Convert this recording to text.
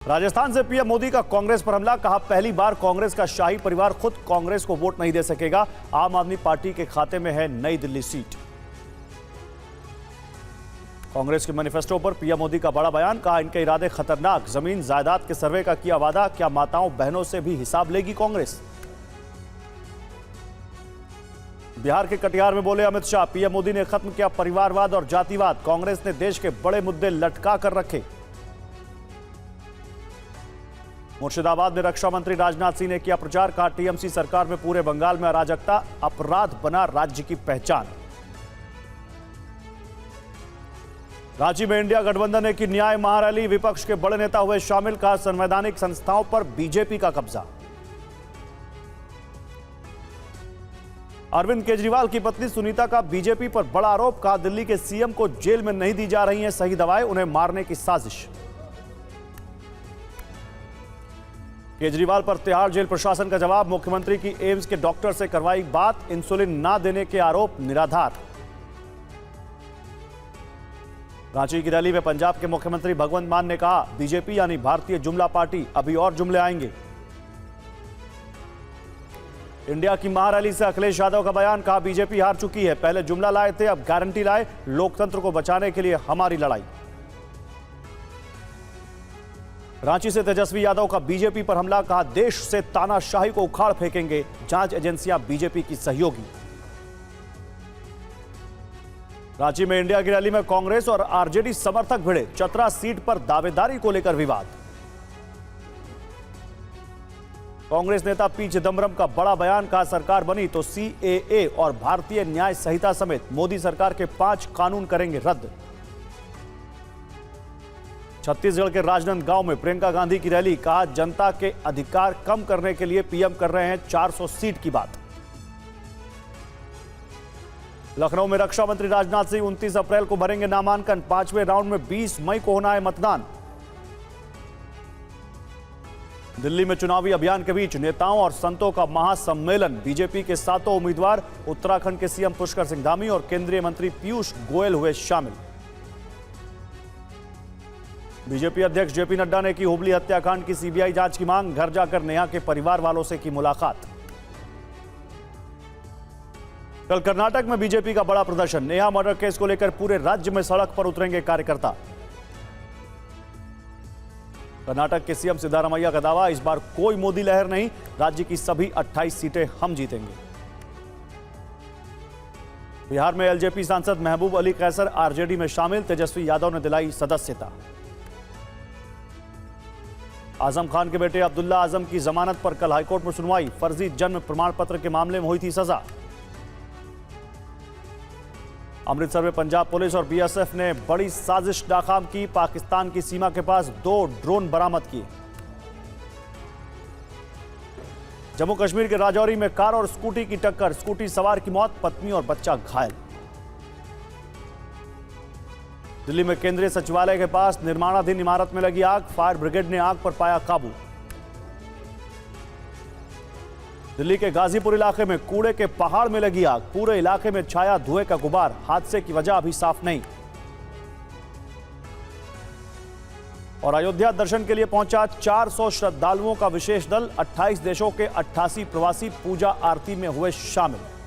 राजस्थान से पीएम मोदी का कांग्रेस पर हमला, कहा पहली बार कांग्रेस का शाही परिवार खुद कांग्रेस को वोट नहीं दे सकेगा। आम आदमी पार्टी के खाते में है नई दिल्ली सीट। कांग्रेस के मैनिफेस्टो पर पीएम मोदी का बड़ा बयान, कहा इनके इरादे खतरनाक, जमीन जायदाद के सर्वे का किया वादा, क्या माताओं बहनों से भी हिसाब लेगी कांग्रेस। बिहार के कटिहार में बोले अमित शाह, पीएम मोदी ने खत्म किया परिवारवाद और जातिवाद, कांग्रेस ने देश के बड़े मुद्दे लटका कर रखे। मुर्शिदाबाद में रक्षा मंत्री राजनाथ सिंह ने किया प्रचार, कहा टीएमसी सरकार में पूरे बंगाल में अराजकता, अपराध बना राज्य की पहचान। रांची में इंडिया गठबंधन ने की न्याय महारैली, विपक्ष के बड़े नेता हुए शामिल, कहा संवैधानिक संस्थाओं पर बीजेपी का कब्जा। अरविंद केजरीवाल की पत्नी सुनीता का बीजेपी पर बड़ा आरोप, कहा दिल्ली के सीएम को जेल में नहीं दी जा रही हैं सही दवाएं, उन्हें मारने की साजिश। केजरीवाल पर तिहाड़ जेल प्रशासन का जवाब, मुख्यमंत्री की एम्स के डॉक्टर से करवाई बात, इंसुलिन ना देने के आरोप निराधार। रांची की रैली में पंजाब के मुख्यमंत्री भगवंत मान ने कहा बीजेपी यानी भारतीय जुमला पार्टी, अभी और जुमले आएंगे। इंडिया की महारैली से अखिलेश यादव का बयान, कहा बीजेपी हार चुकी है, पहले जुमला लाए थे अब गारंटी लाए, लोकतंत्र को बचाने के लिए हमारी लड़ाई। रांची से तेजस्वी यादव का बीजेपी पर हमला, कहा देश से तानाशाही को उखाड़ फेंकेंगे, जांच एजेंसियां बीजेपी की सहयोगी। रांची में इंडिया की रैली में कांग्रेस और आरजेडी समर्थक भिड़े, चतरा सीट पर दावेदारी को लेकर विवाद। कांग्रेस नेता पी चिदंबरम का बड़ा बयान, कहा सरकार बनी तो सीएए और भारतीय न्याय संहिता समेत मोदी सरकार के 5 कानून करेंगे रद्द। छत्तीसगढ़ के राजनांदगांव में प्रियंका गांधी की रैली, कहा जनता के अधिकार कम करने के लिए पीएम कर रहे हैं 400 सीट की बात। लखनऊ में रक्षा मंत्री राजनाथ सिंह 29 अप्रैल को भरेंगे नामांकन, 5वें राउंड में 20 मई को होना है मतदान। दिल्ली में चुनावी अभियान के बीच नेताओं और संतों का महासम्मेलन, बीजेपी के 7 उम्मीदवार, उत्तराखंड के सीएम पुष्कर सिंह धामी और केंद्रीय मंत्री पीयूष गोयल हुए शामिल। बीजेपी अध्यक्ष जेपी नड्डा ने की हुबली हत्याकांड की सीबीआई जांच की मांग, घर जाकर नेहा के परिवार वालों से की मुलाकात। कल कर्नाटक में बीजेपी का बड़ा प्रदर्शन, नेहा मर्डर केस को लेकर पूरे राज्य में सड़क पर उतरेंगे कार्यकर्ता। कर्नाटक के सीएम सिद्धारमैया का दावा, इस बार कोई मोदी लहर नहीं, राज्य की सभी 28 सीटें हम जीतेंगे। बिहार में एलजेपी सांसद महबूब अली कैसर आरजेडी में शामिल, तेजस्वी यादव ने दिलाई सदस्यता। आजम खान के बेटे अब्दुल्ला आजम की जमानत पर कल हाईकोर्ट में सुनवाई, फर्जी जन्म प्रमाण पत्र के मामले में हुई थी सजा। अमृतसर में पंजाब पुलिस और बीएसएफ ने बड़ी साजिश नाकाम की, पाकिस्तान की सीमा के पास 2 ड्रोन बरामद किए। जम्मू कश्मीर के राजौरी में कार और स्कूटी की टक्कर, स्कूटी सवार की मौत, पत्नी और बच्चा घायल। दिल्ली में केंद्रीय सचिवालय के पास निर्माणाधीन इमारत में लगी आग, फायर ब्रिगेड ने आग पर पाया काबू। दिल्ली के गाजीपुर इलाके में कूड़े के पहाड़ में लगी आग, पूरे इलाके में छाया धुएं का गुबार, हादसे की वजह अभी साफ नहीं। और अयोध्या दर्शन के लिए पहुंचा 400 श्रद्धालुओं का विशेष दल, 28 देशों के 88 प्रवासी पूजा आरती में हुए शामिल।